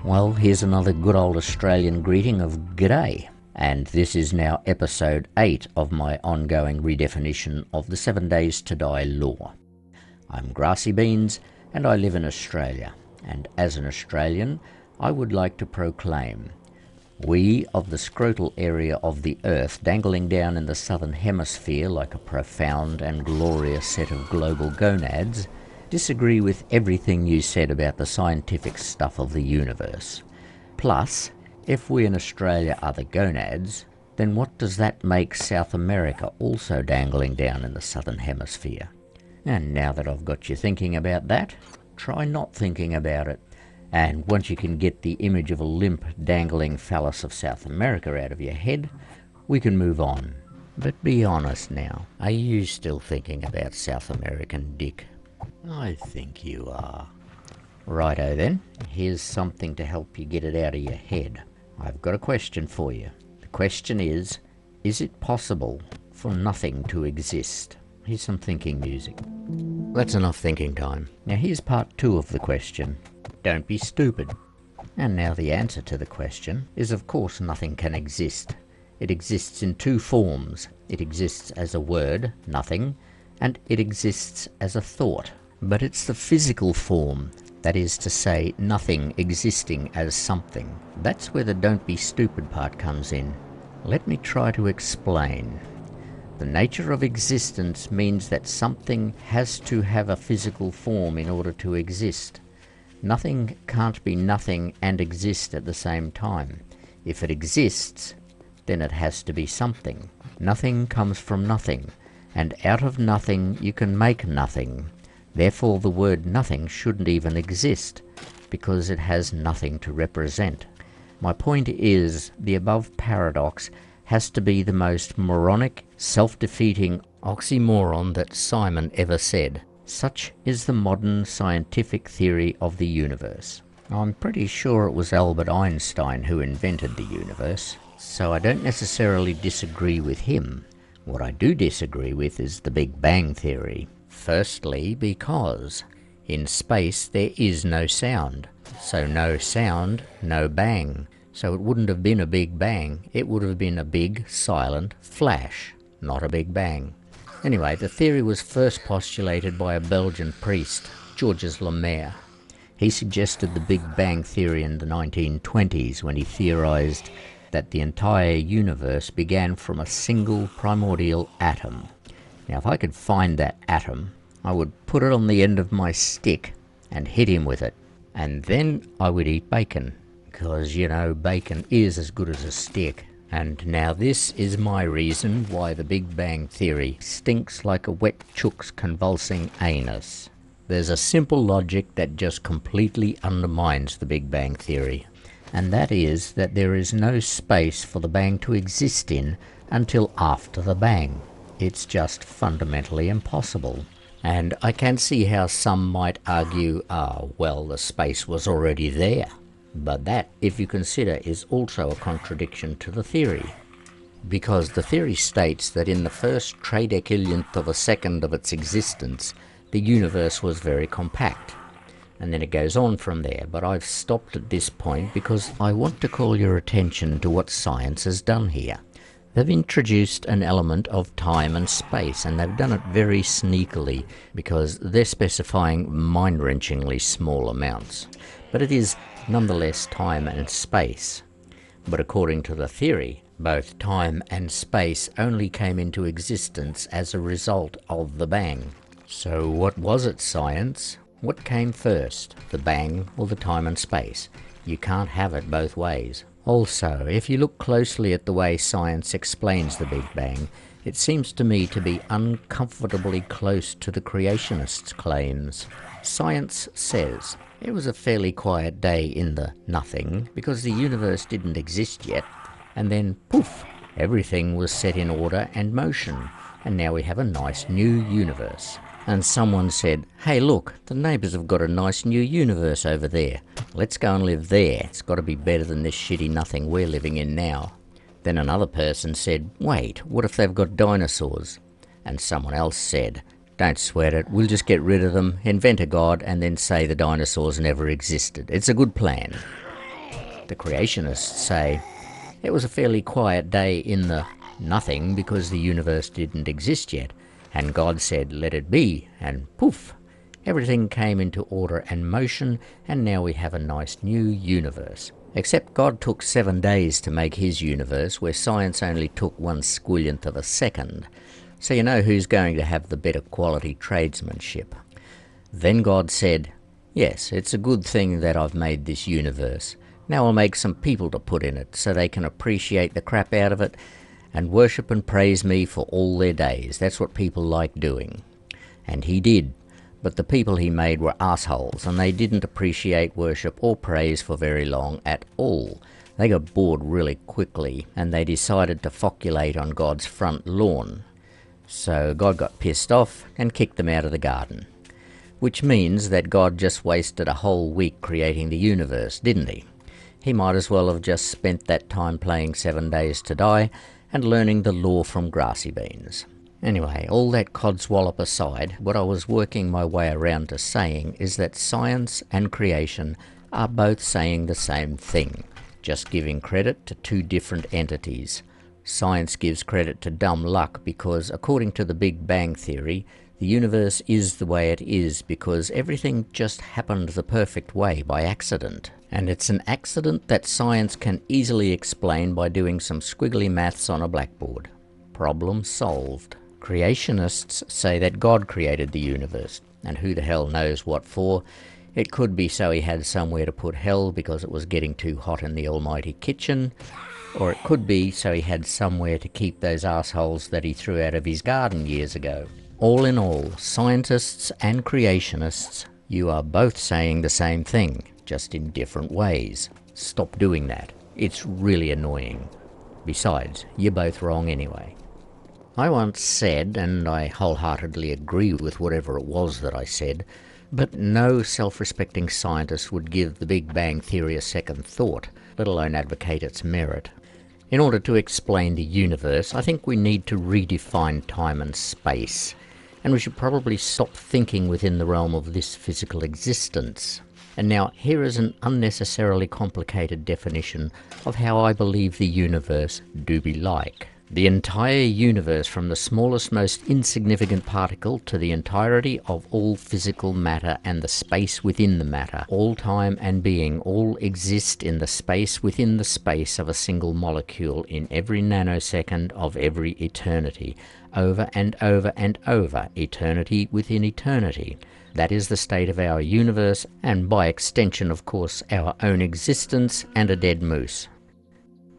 Well, here's another good old Australian greeting of g'day. And this is now episode 8 of my ongoing redefinition of the 7 Days to Die law. I'm Grassy Beans and I live in Australia. And as an Australian, I would like to proclaim, we of the scrotal area of the earth dangling down in the southern hemisphere like a profound and glorious set of global gonads, disagree with everything you said about the scientific stuff of the universe. Plus, if we in Australia are the gonads, then what does that make South America also dangling down in the southern hemisphere? And now that I've got you thinking about that, try not thinking about it. And once you can get the image of a limp, dangling phallus of South America out of your head, we can move on. But be honest now, are you still thinking about South American dick? I think you are. Righto then, here's something to help you get it out of your head. I've got a question for you. The question is it possible for nothing to exist? Here's some thinking music. That's enough thinking time. Now here's part 2 of the question. Don't be stupid. And now the answer to the question is, of course, nothing can exist. It exists in 2 forms. It exists as a word, nothing, and it exists as a thought. But it's the physical form, that is to say, nothing existing as something. That's where the don't be stupid part comes in. Let me try to explain. The nature of existence means that something has to have a physical form in order to exist. Nothing can't be nothing and exist at the same time. If it exists, then it has to be something. Nothing comes from nothing, and out of nothing you can make nothing. Therefore the word nothing shouldn't even exist, because it has nothing to represent. My point is, the above paradox has to be the most moronic, self-defeating oxymoron that Simon ever said. Such is the modern scientific theory of the universe. I'm pretty sure it was Albert Einstein who invented the universe, so I don't necessarily disagree with him. What I do disagree with is the Big Bang theory. Firstly, because in space there is no sound. So no sound, no bang. So it wouldn't have been a big bang, it would have been a big, silent flash, not a big bang. Anyway, the theory was first postulated by a Belgian priest, Georges Lemaire. He suggested the Big Bang theory in the 1920s when he theorized that the entire universe began from a single primordial atom. Now, if I could find that atom, I would put it on the end of my stick and hit him with it. And then I would eat bacon, because, you know, bacon is as good as a stick. And now this is my reason why the Big Bang theory stinks like a wet chook's convulsing anus. There's a simple logic that just completely undermines the Big Bang theory. And that is that there is no space for the bang to exist in until after the bang. It's just fundamentally impossible. And I can see how some might argue, well, the space was already there. But that, if you consider, is also a contradiction to the theory. Because the theory states that in the first tridecillionth of a second of its existence, the universe was very compact. And then it goes on from there, but I've stopped at this point because I want to call your attention to what science has done here. They've introduced an element of time and space, and they've done it very sneakily because they're specifying mind-wrenchingly small amounts. But it is nonetheless time and space. But according to the theory, both time and space only came into existence as a result of the bang. So what was it, science? What came first, the bang or the time and space? You can't have it both ways. Also, if you look closely at the way science explains the Big Bang, it seems to me to be uncomfortably close to the creationists' claims. Science says it was a fairly quiet day in the nothing because the universe didn't exist yet, and then poof, everything was set in order and motion, and now we have a nice new universe. And someone said, hey look, the neighbours have got a nice new universe over there. Let's go and live there. It's got to be better than this shitty nothing we're living in now. Then another person said, wait, what if they've got dinosaurs? And someone else said, don't sweat it, we'll just get rid of them, invent a god, and then say the dinosaurs never existed. It's a good plan. The creationists say it was a fairly quiet day in the nothing because the universe didn't exist yet, and God said, "Let it be," and poof, everything came into order and motion, and now we have a nice new universe. Except God took 7 days to make his universe, where science only took 1/squillionth of a second. So you know who's going to have the better quality tradesmanship. Then God said, "Yes, it's a good thing that I've made this universe. Now I'll make some people to put in it so they can appreciate the crap out of it and worship and praise me for all their days. That's what people like doing." And he did. But the people he made were assholes, and they didn't appreciate worship or praise for very long at all. They got bored really quickly, and they decided to foculate on God's front lawn. So God got pissed off and kicked them out of the garden. Which means that God just wasted a whole week creating the universe, didn't he? He might as well have just spent that time playing 7 Days to Die and learning the law from grassy beans. Anyway, all that codswallop aside, what I was working my way around to saying is that science and creation are both saying the same thing, just giving credit to two different entities. Science gives credit to dumb luck because, according to the Big Bang Theory, the universe is the way it is because everything just happened the perfect way by accident. And it's an accident that science can easily explain by doing some squiggly maths on a blackboard. Problem solved. Creationists say that God created the universe, and who the hell knows what for. It could be so he had somewhere to put hell because it was getting too hot in the almighty kitchen, or it could be so he had somewhere to keep those assholes that he threw out of his garden years ago. All in all, scientists and creationists, you are both saying the same thing, just in different ways. Stop doing that. It's really annoying. Besides, you're both wrong anyway. I once said, and I wholeheartedly agree with whatever it was that I said, but no self-respecting scientist would give the Big Bang Theory a second thought, let alone advocate its merit. In order to explain the universe, I think we need to redefine time and space, and we should probably stop thinking within the realm of this physical existence. And now, here is an unnecessarily complicated definition of how I believe the universe do be like. The entire universe, from the smallest, most insignificant particle to the entirety of all physical matter and the space within the matter, all time and being, all exist in the space within the space of a single molecule in every nanosecond of every eternity, over and over and over, eternity within eternity. That is the state of our universe, and by extension, of course, our own existence and a dead moose.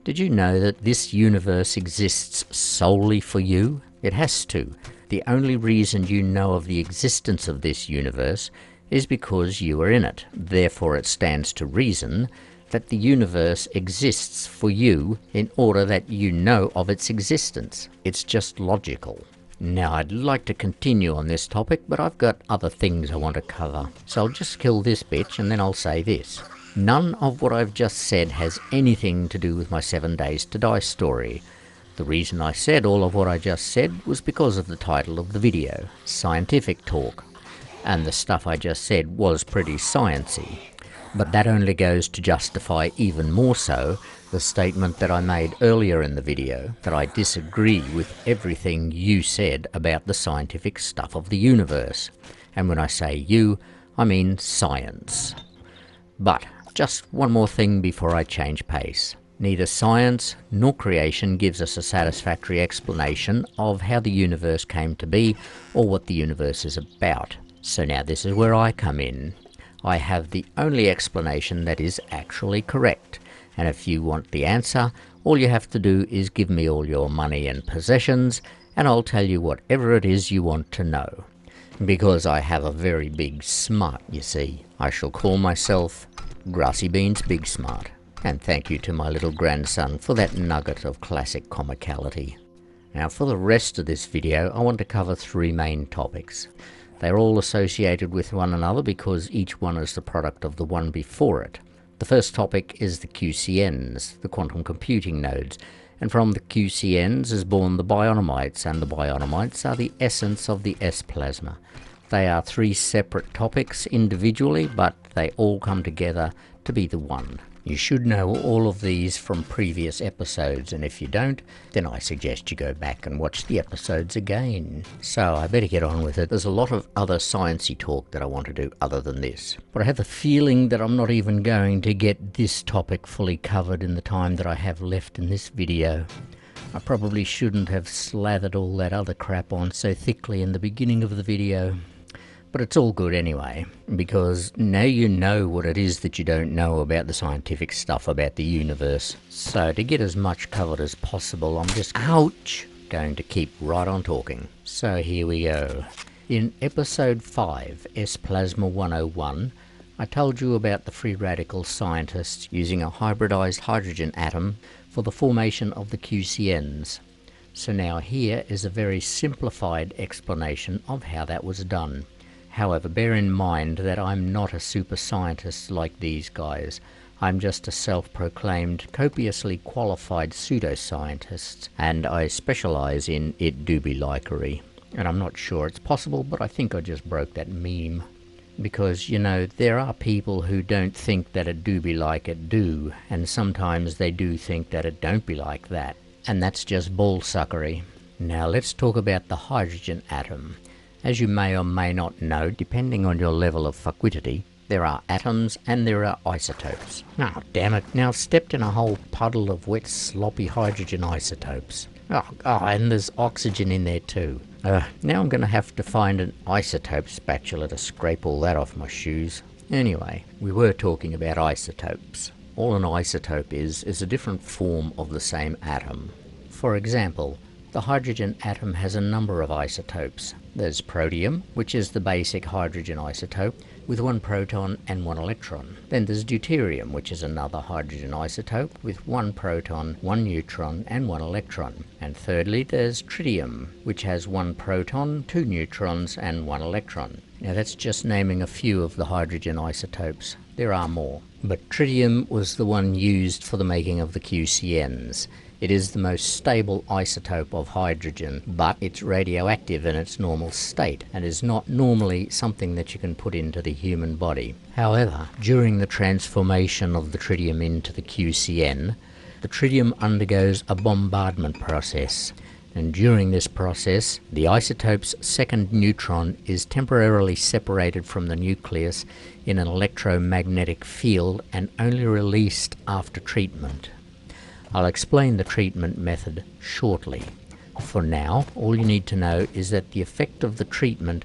Did you know that this universe exists solely for you? It has to. The only reason you know of the existence of this universe is because you are in it. Therefore, it stands to reason that the universe exists for you in order that you know of its existence. It's just logical. Now, I'd like to continue on this topic, but I've got other things I want to cover. So I'll just kill this bitch and then I'll say this. None of what I've just said has anything to do with my 7 Days to Die story. The reason I said all of what I just said was because of the title of the video, Scientific Talk. And the stuff I just said was pretty sciencey. But that only goes to justify even more so the statement that I made earlier in the video, that I disagree with everything you said about the scientific stuff of the universe. And when I say you, I mean science. But just one more thing before I change pace. Neither science nor creation gives us a satisfactory explanation of how the universe came to be or what the universe is about. So now this is where I come in. I have the only explanation that is actually correct. And if you want the answer, all you have to do is give me all your money and possessions, and I'll tell you whatever it is you want to know. Because I have a very big smart, you see. I shall call myself Grassy Beans Big Smart. And thank you to my little grandson for that nugget of classic comicality. Now for the rest of this video, I want to cover 3 main topics. They're all associated with one another because each one is the product of the one before it. The first topic is the QCNs, the quantum computing nodes, and from the QCNs is born the bionomites, and the bionomites are the essence of the S-plasma. They are 3 separate topics individually, but they all come together to be the one. You should know all of these from previous episodes, and if you don't, then I suggest you go back and watch the episodes again. So I better get on with it. There's a lot of other sciencey talk that I want to do other than this. But I have the feeling that I'm not even going to get this topic fully covered in the time that I have left in this video. I probably shouldn't have slathered all that other crap on so thickly in the beginning of the video. But it's all good anyway, because now you know what it is that you don't know about the scientific stuff about the universe. So to get as much covered as possible, I'm just, going to keep right on talking. So here we go. In episode 5, S-Plasma 101, I told you about the free radical scientists using a hybridized hydrogen atom for the formation of the QCNs. So now here is a very simplified explanation of how that was done. However, bear in mind that I'm not a super scientist like these guys. I'm just a self-proclaimed, copiously qualified pseudoscientist, and I specialise in it do be likery. And I'm not sure it's possible, but I think I just broke that meme. Because, you know, there are people who don't think that it do be like it do, and sometimes they do think that it don't be like that. And that's just ballsuckery. Now let's talk about the hydrogen atom. As you may or may not know, depending on your level of fecundity, there are atoms and there are isotopes. Oh, damn it, now I've stepped in a whole puddle of wet, sloppy hydrogen isotopes. Oh, and there's oxygen in there too. Now I'm going to have to find an isotope spatula to scrape all that off my shoes. Anyway, we were talking about isotopes. All an isotope is a different form of the same atom. For example, the hydrogen atom has a number of isotopes. There's protium, which is the basic hydrogen isotope, with 1 proton and 1 electron. Then there's deuterium, which is another hydrogen isotope, with 1 proton, 1 neutron and 1 electron. And thirdly, there's tritium, which has 1 proton, 2 neutrons and 1 electron. Now that's just naming a few of the hydrogen isotopes. There are more. But tritium was the one used for the making of the QCNs. It is the most stable isotope of hydrogen, but it's radioactive in its normal state and is not normally something that you can put into the human body. However, during the transformation of the tritium into the QCN, the tritium undergoes a bombardment process. And during this process, the isotope's second neutron is temporarily separated from the nucleus in an electromagnetic field and only released after treatment. I'll explain the treatment method shortly. For now, all you need to know is that the effect of the treatment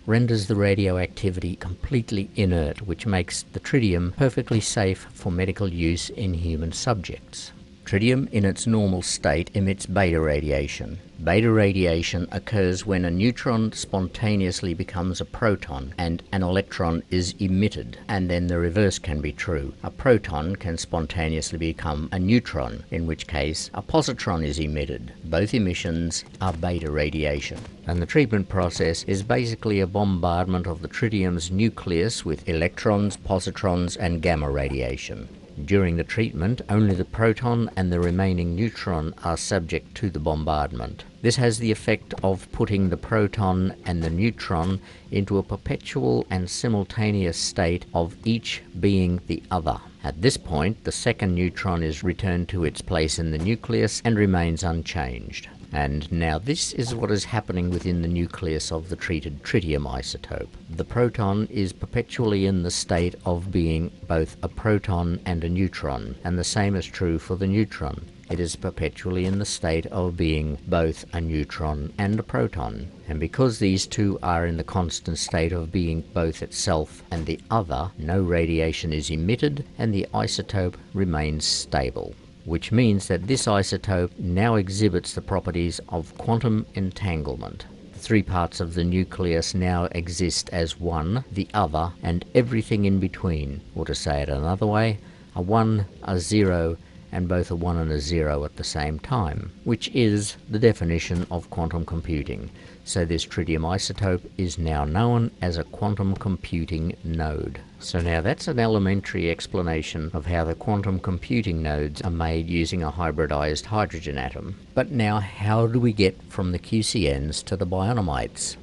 renders the radioactivity completely inert, which makes the tritium perfectly safe for medical use in human subjects. Tritium in its normal state emits beta radiation. Beta radiation occurs when a neutron spontaneously becomes a proton and an electron is emitted, and then the reverse can be true. A proton can spontaneously become a neutron, in which case a positron is emitted. Both emissions are beta radiation. And the treatment process is basically a bombardment of the tritium's nucleus with electrons, positrons and gamma radiation. During the treatment, only the proton and the remaining neutron are subject to the bombardment. This has the effect of putting the proton and the neutron into a perpetual and simultaneous state of each being the other. At this point, the second neutron is returned to its place in the nucleus and remains unchanged. And now this is what is happening within the nucleus of the treated tritium isotope. The proton is perpetually in the state of being both a proton and a neutron, and the same is true for the neutron. It is perpetually in the state of being both a neutron and a proton. And because these two are in the constant state of being both itself and the other, no radiation is emitted and the isotope remains stable. Which means that this isotope now exhibits the properties of quantum entanglement. The 3 parts of the nucleus now exist as one, the other, and everything in between. Or to say it another way, a 1, a 0, and both a 1 and a 0 at the same time, which is the definition of quantum computing. So this tritium isotope is now known as a quantum computing node. So now that's an elementary explanation of how the quantum computing nodes are made using a hybridized hydrogen atom. But now how do we get from the QCNs to the bionomites?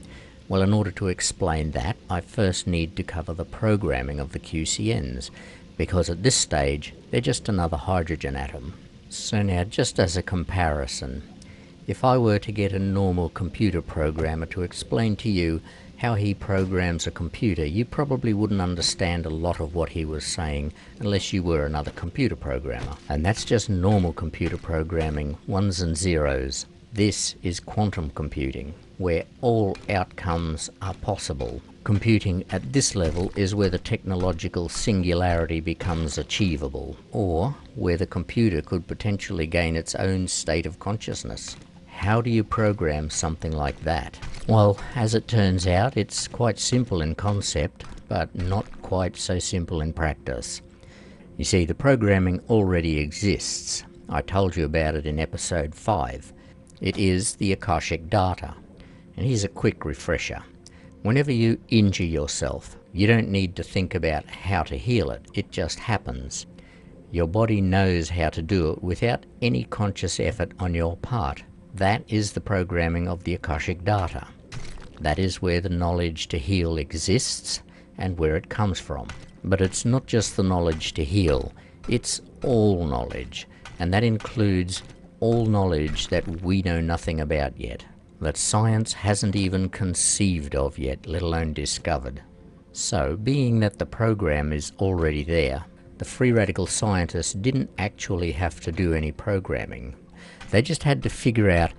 Well, in order to explain that, I first need to cover the programming of the QCNs. because at this stage they're just another hydrogen atom. So now, just as a comparison, if I were to get a normal computer programmer to explain to you how he programs a computer, you probably wouldn't understand a lot of what he was saying unless you were another computer programmer. And that's just normal computer programming, ones and zeros. This is quantum computing, where all outcomes are possible. Computing at this level is where the technological singularity becomes achievable, or where the computer could potentially gain its own state of consciousness. How do you program something like that? Well, as it turns out, it's quite simple in concept, but not quite so simple in practice. You see, the programming already exists. I told you about it in episode 5. It is the Akashic data. And here's a quick refresher. Whenever you injure yourself, you don't need to think about how to heal it. It just happens. Your body knows how to do it without any conscious effort on your part. That is the programming of the Akashic data. That is where the knowledge to heal exists and where it comes from. But it's not just the knowledge to heal, it's all knowledge. And that includes all knowledge that we know nothing about yet, that science hasn't even conceived of yet, let alone discovered. So, being that the program is already there, the free radical scientists didn't actually have to do any programming. They just had to figure out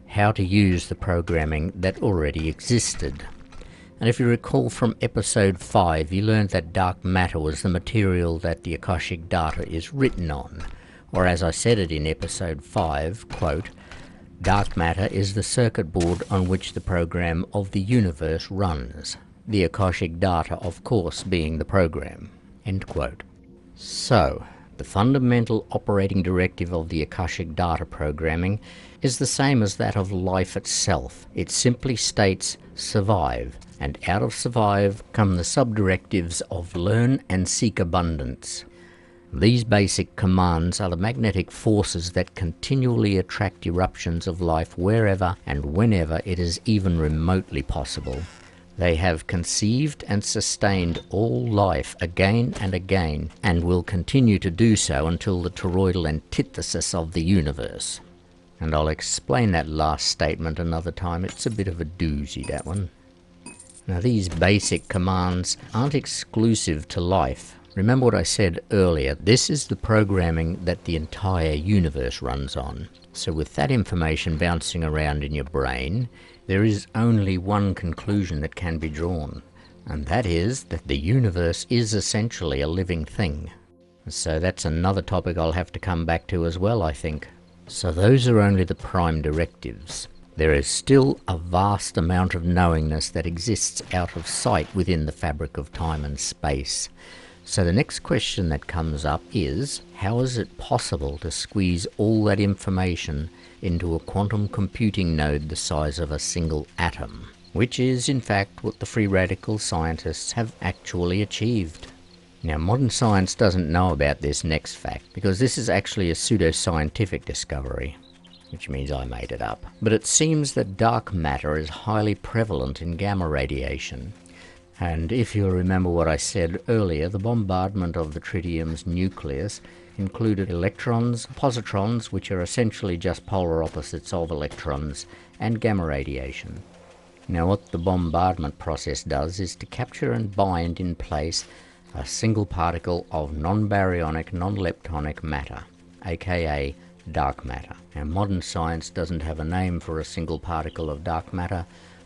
how to use the programming that already existed. And if you recall from episode 5, you learned that dark matter was the material that the Akashic data is written on. Or as I said it in episode 5, quote, "Dark matter is the circuit board on which the program of the universe runs. The Akashic data, of course, being the program." End quote. So, the fundamental operating directive of the Akashic data programming is the same as that of life itself. It simply states survive, and out of survive come the subdirectives of learn and seek abundance. These basic commands are the magnetic forces that continually attract eruptions of life wherever and whenever it is even remotely possible. They have conceived and sustained all life again and again, and will continue to do so until the toroidal antithesis of the universe. And I'll explain that last statement another time. It's a bit of a doozy, that one. Now, these basic commands aren't exclusive to life. Remember what I said earlier, this is the programming that the entire universe runs on. So with that information bouncing around in your brain, there is only one conclusion that can be drawn, and that is that the universe is essentially a living thing. So that's another topic I'll have to come back to as well, I think. So those are only the prime directives. There is still a vast amount of knowingness that exists out of sight within the fabric of time and space. So the next question that comes up is, how is it possible to squeeze all that information into a quantum computing node the size of a single atom? Which is, in fact, what the free radical scientists have actually achieved. Now, modern science doesn't know about this next fact, because this is actually a pseudo-scientific discovery, which means I made it up. But it seems that dark matter is highly prevalent in gamma radiation. And if you'll remember what I said earlier, the bombardment of the tritium's nucleus included electrons, positrons, which are essentially just polar opposites of electrons, and gamma radiation. Now, what the bombardment process does is to capture and bind in place a single particle of non-baryonic, non-leptonic matter, aka dark matter. Now, modern science doesn't have a name for a single particle of dark matter,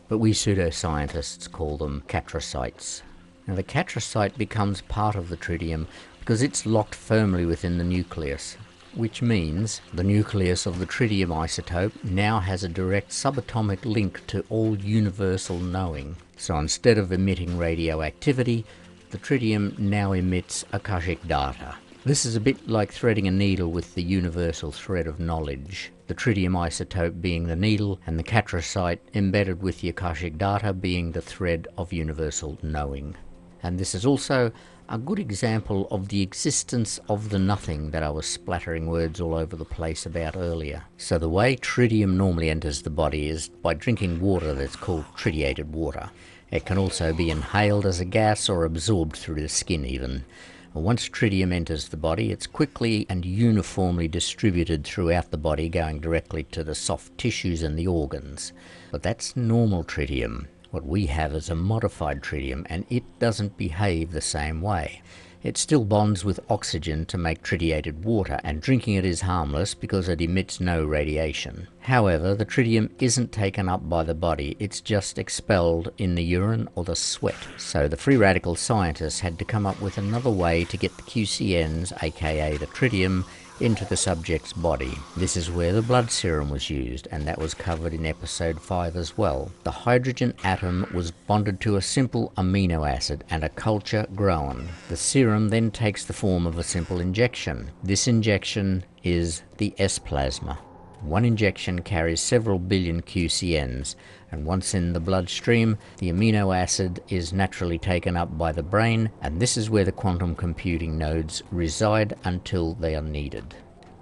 but we pseudoscientists call them catricites. Now, the catricite becomes part of the tritium because it's locked firmly within the nucleus, which means the nucleus of the tritium isotope now has a direct subatomic link to all universal knowing. So instead of emitting radioactivity, the tritium now emits Akashic data. This is a bit like threading a needle with the universal thread of knowledge, the tritium isotope being the needle and the catricite embedded with the Akashic data being the thread of universal knowing. And this is also a good example of the existence of the nothing that I was splattering words all over the place about earlier. So the way tritium normally enters the body is by drinking water that's called tritiated water. It can also be inhaled as a gas or absorbed through the skin even. Once tritium enters the body, it's quickly and uniformly distributed throughout the body, going directly to the soft tissues and the organs. But that's normal tritium. What we have is a modified tritium, and it doesn't behave the same way. It still bonds with oxygen to make tritiated water, and drinking it is harmless because it emits no radiation. However, the tritium isn't taken up by the body, it's just expelled in the urine or the sweat. So the free radical scientists had to come up with another way to get the QCNs, aka the tritium, into the subject's body. This is where the blood serum was used, and that was covered in episode 5 as well. The hydrogen atom was bonded to a simple amino acid and a culture grown. The serum then takes the form of a simple injection. This injection is the S-plasma. One injection carries several billion QCNs, and once in the bloodstream, the amino acid is naturally taken up by the brain, and this is where the quantum computing nodes reside until they are needed.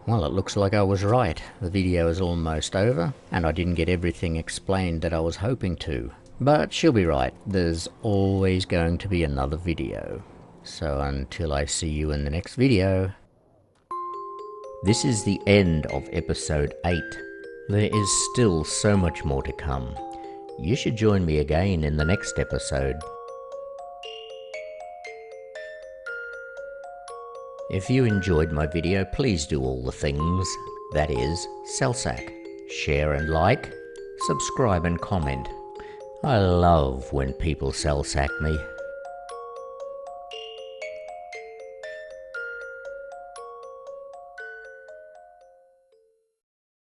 Well, it looks like I was right. The video is almost over, and I didn't get everything explained that I was hoping to. But she'll be right, there's always going to be another video. So until I see you in the next video... This is the end of episode 8. There is still so much more to come. You should join me again in the next episode. If you enjoyed my video, please do all the things. That is, Cellsack. Share and like, subscribe and comment. I love when people Cellsack me.